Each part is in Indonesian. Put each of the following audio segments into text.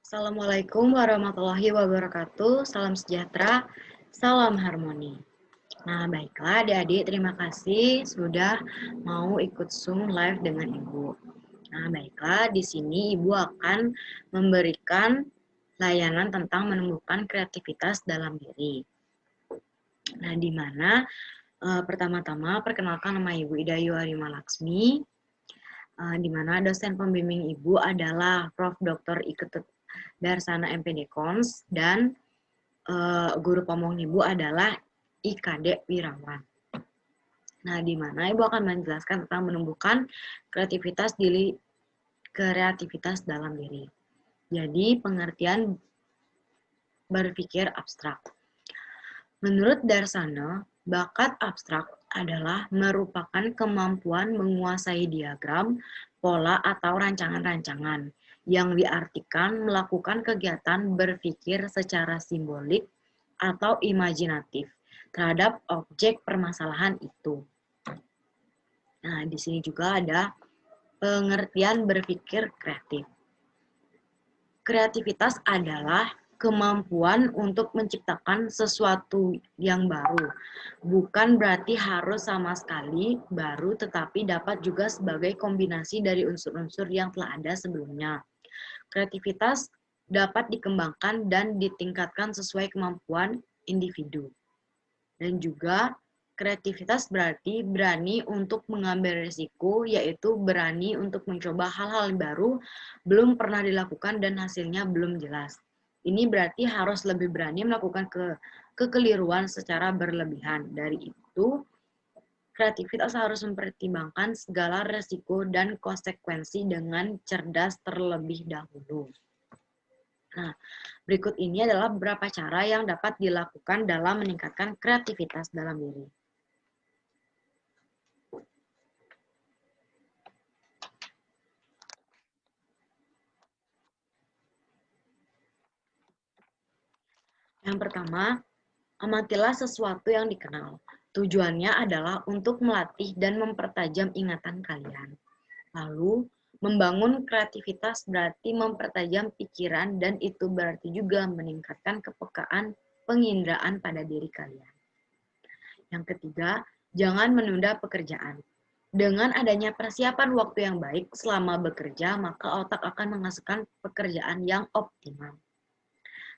Assalamualaikum warahmatullahi wabarakatuh. Salam sejahtera, salam harmoni. Nah, baiklah adik-adik, terima kasih sudah mau ikut Zoom live dengan Ibu. Nah, baiklah, di sini Ibu akan memberikan layanan tentang menumbuhkan kreativitas dalam diri. Nah, di mana pertama-tama perkenalkan nama Ibu Ida Yuharima Laksmi, di mana dosen pembimbing Ibu adalah Prof. Dr. Iketut Darsana MPD Kons dan guru pembimbing Ibu adalah IKD Wirawan. Nah, di mana Ibu akan menjelaskan tentang menumbuhkan kreativitas dalam diri. Jadi, pengertian berpikir abstrak. Menurut Darsana, bakat abstrak adalah merupakan kemampuan menguasai diagram, pola, atau rancangan-rancangan yang diartikan melakukan kegiatan berpikir secara simbolik atau imajinatif terhadap objek permasalahan itu. Nah, di sini juga ada pengertian berpikir kreatif. Kreativitas adalah kemampuan untuk menciptakan sesuatu yang baru. Bukan berarti harus sama sekali baru, tetapi dapat juga sebagai kombinasi dari unsur-unsur yang telah ada sebelumnya. Kreativitas dapat dikembangkan dan ditingkatkan sesuai kemampuan individu. Dan juga kreativitas berarti berani untuk mengambil risiko, yaitu berani untuk mencoba hal-hal baru belum pernah dilakukan dan hasilnya belum jelas. Ini berarti harus lebih berani melakukan kekeliruan secara berlebihan. Dari itu, kreativitas harus mempertimbangkan segala resiko dan konsekuensi dengan cerdas terlebih dahulu. Nah, berikut ini adalah beberapa cara yang dapat dilakukan dalam meningkatkan kreativitas dalam diri. Yang pertama, amatilah sesuatu yang dikenal. Tujuannya adalah untuk melatih dan mempertajam ingatan kalian. Lalu, membangun kreativitas berarti mempertajam pikiran dan itu berarti juga meningkatkan kepekaan penginderaan pada diri kalian. Yang ketiga, jangan menunda pekerjaan. Dengan adanya persiapan waktu yang baik selama bekerja, maka otak akan menghasilkan pekerjaan yang optimal.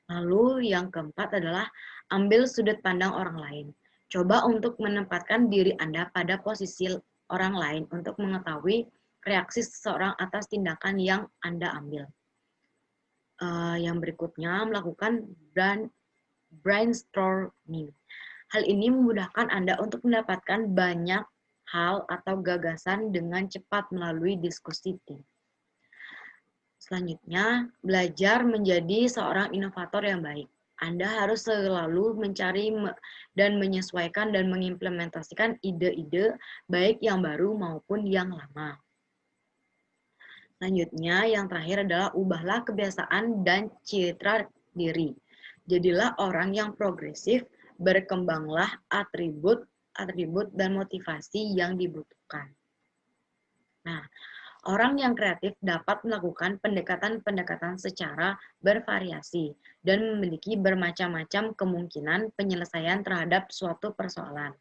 Lalu yang keempat adalah ambil sudut pandang orang lain. Coba untuk menempatkan diri Anda pada posisi orang lain untuk mengetahui reaksi seseorang atas tindakan yang Anda ambil. Yang berikutnya, melakukan brainstorming. Hal ini memudahkan Anda untuk mendapatkan banyak hal atau gagasan dengan cepat melalui diskusi tim. Selanjutnya, belajar menjadi seorang inovator yang baik. Anda harus selalu mencari dan menyesuaikan dan mengimplementasikan ide-ide baik yang baru maupun yang lama. Selanjutnya, yang terakhir adalah ubahlah kebiasaan dan citra diri. Jadilah orang yang progresif, berkembanglah atribut dan motivasi yang dibutuhkan. Nah, orang yang kreatif dapat melakukan pendekatan-pendekatan secara bervariasi dan memiliki bermacam-macam kemungkinan penyelesaian terhadap suatu persoalan.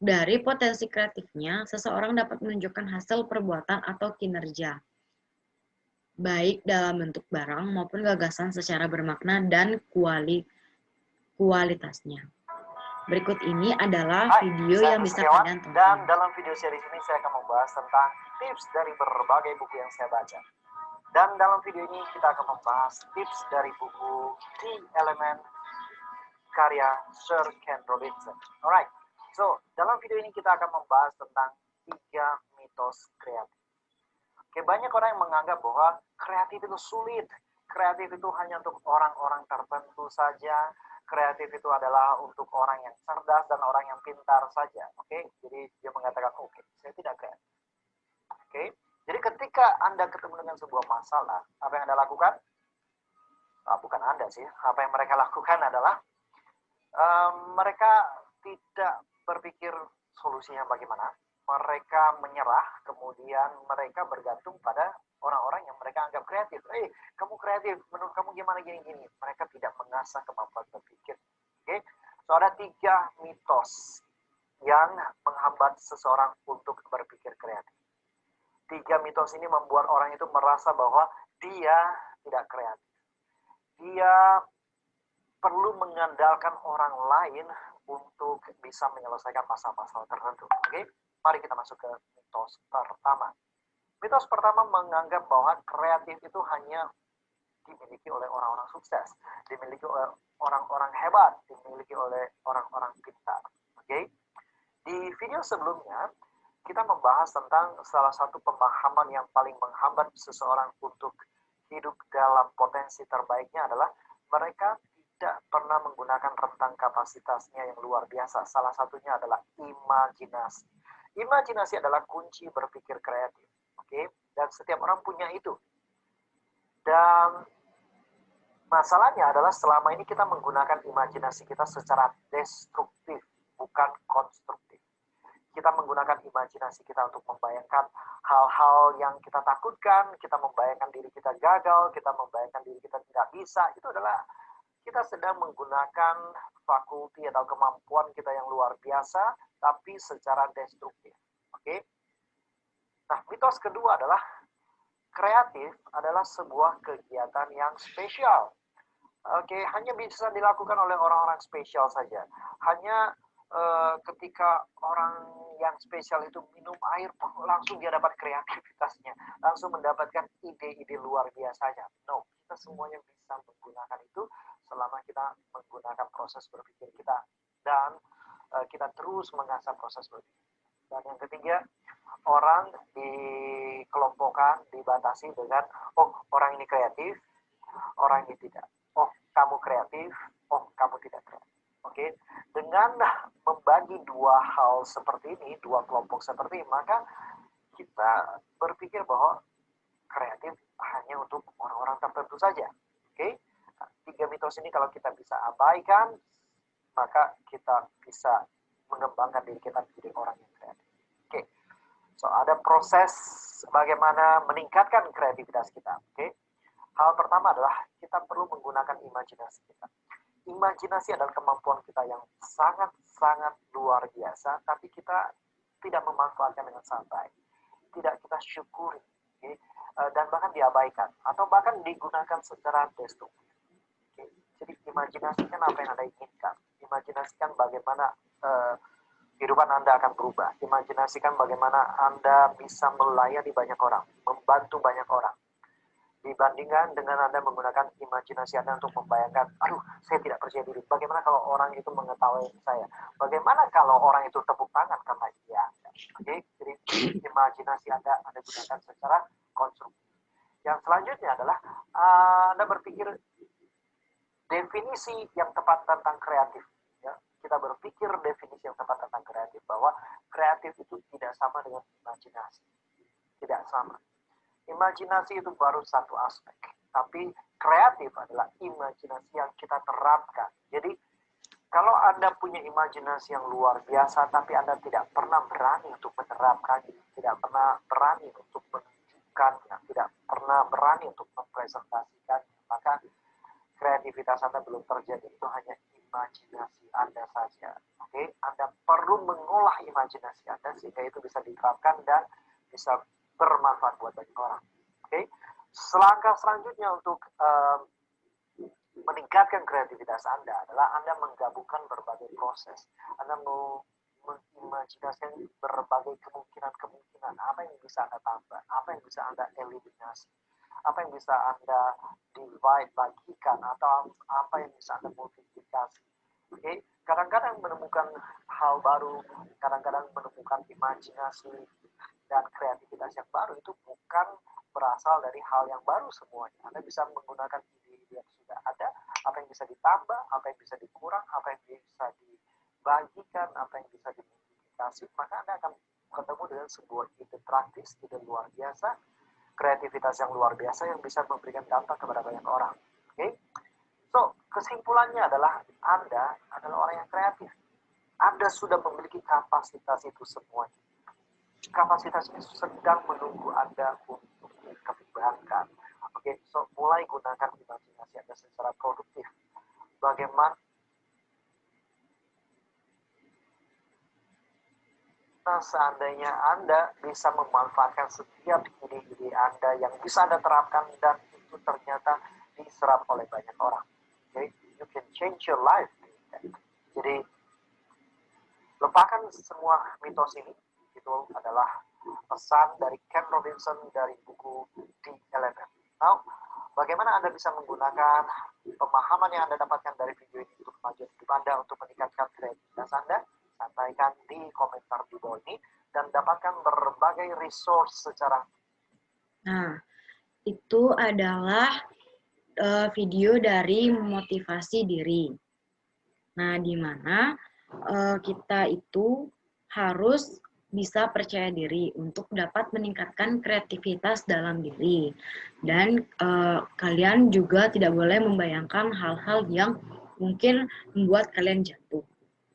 Dari potensi kreatifnya, seseorang dapat menunjukkan hasil perbuatan atau kinerja, baik dalam bentuk barang maupun gagasan secara bermakna dan kualitasnya. Berikut ini adalah video yang bisa kalian tonton. Dan dalam video series ini saya akan membahas tentang tips dari berbagai buku yang saya baca. Dan dalam video ini kita akan membahas tips dari buku Key Element karya Sir Ken Robinson. Alright, so dalam video ini kita akan membahas tentang 3 mitos kreatif. Oke, banyak orang yang menganggap bahwa kreatif itu sulit. Kreatif itu hanya untuk orang-orang tertentu saja. Kreatif itu adalah untuk orang yang cerdas dan orang yang pintar saja. Oke, jadi dia mengatakan, oke, saya tidak kreatif. Oke, jadi ketika Anda ketemu dengan sebuah masalah, apa yang Anda lakukan? Bukan Anda sih, apa yang mereka lakukan adalah mereka tidak berpikir solusinya bagaimana, mereka menyerah, kemudian mereka bergantung pada orang-orang yang mereka anggap kreatif. Kamu kreatif, menurut kamu gimana gini-gini? Mereka tidak mengasah kemampuan berpikir. Oke, so ada 3 mitos yang menghambat seseorang untuk berpikir kreatif. 3 mitos ini membuat orang itu merasa bahwa dia tidak kreatif. Dia perlu mengandalkan orang lain untuk bisa menyelesaikan masalah-masalah tertentu. Oke, mari kita masuk ke mitos pertama. Mitos pertama menganggap bahwa kreatif itu hanya dimiliki oleh orang-orang sukses, dimiliki oleh orang-orang hebat, dimiliki oleh orang-orang pintar. Oke, di video sebelumnya kita membahas tentang salah satu pemahaman yang paling menghambat seseorang untuk hidup dalam potensi terbaiknya adalah mereka tidak pernah menggunakan rentang kapasitasnya yang luar biasa. Salah satunya adalah imajinasi. Imajinasi adalah kunci berpikir kreatif. Oke, dan setiap orang punya itu. Dan masalahnya adalah selama ini kita menggunakan imajinasi kita secara destruktif, bukan konstruktif. Kita menggunakan imajinasi kita untuk membayangkan hal-hal yang kita takutkan, kita membayangkan diri kita gagal, kita membayangkan diri kita tidak bisa. Itu adalah kita sedang menggunakan fakulti atau kemampuan kita yang luar biasa, tapi secara destruktif. Oke? Nah, mitos kedua adalah kreatif adalah sebuah kegiatan yang spesial. Oke, hanya bisa dilakukan oleh orang-orang spesial saja. Hanya ketika orang yang spesial itu minum air, langsung dia dapat kreativitasnya, langsung mendapatkan ide-ide luar biasanya. No, kita semuanya bisa menggunakan itu selama kita menggunakan proses berpikir kita dan kita terus mengasah proses berpikir. Dan yang ketiga, orang dikelompokkan, dibatasi dengan, oh orang ini kreatif, orang ini tidak. Oh kamu kreatif, oh kamu tidak kreatif. Oke, dengan membagi 2 hal seperti ini, 2 kelompok seperti ini, maka kita berpikir bahwa kreatif hanya untuk orang-orang tertentu saja. Oke, 3 mitos ini kalau kita bisa abaikan, maka kita bisa mengembangkan diri kita menjadi orang yang kreatif. Oke, so ada proses bagaimana meningkatkan kreativitas kita. Oke, hal pertama adalah kita perlu menggunakan imajinasi kita. Imajinasi adalah kemampuan kita yang sangat-sangat luar biasa, tapi kita tidak memanfaatkan dengan sangat baik. Tidak kita syukuri, okay? Dan bahkan diabaikan, atau bahkan digunakan secara destruktif. Okay? Jadi imajinasikan apa yang Anda inginkan. Imajinasikan bagaimana kehidupan Anda akan berubah. Imajinasikan bagaimana Anda bisa melayani banyak orang, membantu banyak orang. Dibandingkan dengan Anda menggunakan imajinasi Anda untuk membayangkan, aduh, saya tidak percaya diri. Bagaimana kalau orang itu mengetahui saya? Bagaimana kalau orang itu tepuk tangan karena dia? Oke, jadi imajinasi Anda gunakan secara konstruktif. Yang selanjutnya adalah Anda berpikir definisi yang tepat tentang kreatif. Ya, kita berpikir definisi yang tepat tentang kreatif, bahwa kreatif itu tidak sama dengan imajinasi. Tidak sama. Imajinasi itu baru satu aspek, tapi kreatif adalah imajinasi yang kita terapkan. Jadi, kalau Anda punya imajinasi yang luar biasa, tapi Anda tidak pernah berani untuk menerapkannya, tidak pernah berani untuk menunjukkannya, tidak pernah berani untuk mempresentasikannya, maka kreativitas Anda belum terjadi. Itu hanya imajinasi Anda saja. Oke, Anda perlu mengolah imajinasi Anda sehingga itu bisa diterapkan dan bisa bermanfaat buat banyak orang. Oke, selangkah selanjutnya untuk meningkatkan kreativitas Anda adalah Anda menggabungkan berbagai proses. Anda mau mengimajinasikan berbagai kemungkinan-kemungkinan. Apa yang bisa Anda tambah? Apa yang bisa Anda eliminasi? Apa yang bisa Anda divide, bagikan? Atau apa yang bisa Anda multiplikasi? Oke, kadang-kadang menemukan hal baru, kadang-kadang menemukan imajinasi dan kreativitas yang baru itu bukan berasal dari hal yang baru semuanya. Anda bisa menggunakan ide-ide yang sudah ada, apa yang bisa ditambah, apa yang bisa dikurang, apa yang bisa dibagikan, apa yang bisa dimultiplikasi, maka Anda akan ketemu dengan sebuah ide praktis, ide luar biasa, kreativitas yang luar biasa yang bisa memberikan dampak kepada banyak orang. Oke? So, kesimpulannya adalah Anda adalah orang yang kreatif. Anda sudah memiliki kapasitas itu semuanya. kapasitas ini sedang menunggu Anda untuk dikembangkan. Oke, so mulai gunakan imajinasi Anda secara produktif. Bagaimana seandainya Anda bisa memanfaatkan setiap ide-ide Anda yang bisa Anda terapkan dan itu ternyata diserap oleh banyak orang. Okay? You can change your life. Jadi, lupakan semua mitos ini. Itu adalah pesan dari Ken Robinson dari buku The Element. Now, bagaimana Anda bisa menggunakan pemahaman yang Anda dapatkan dari video ini untuk kemajuan hidup Anda, untuk meningkatkan kreativitas Anda? Sampaikan di komentar di bawah ini dan dapatkan berbagai resource secara. Nah, itu adalah video dari motivasi diri. Nah, di mana kita itu harus bisa percaya diri untuk dapat meningkatkan kreativitas dalam diri. Dan kalian juga tidak boleh membayangkan hal-hal yang mungkin membuat kalian jatuh.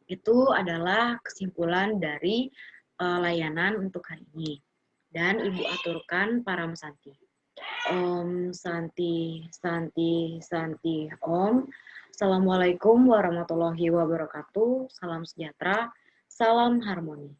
Itu adalah kesimpulan dari layanan untuk hari ini. Dan Ibu aturkan para mesanti. Om Santi, Santi, Santi, Om. Assalamualaikum warahmatullahi wabarakatuh. Salam sejahtera, salam harmoni.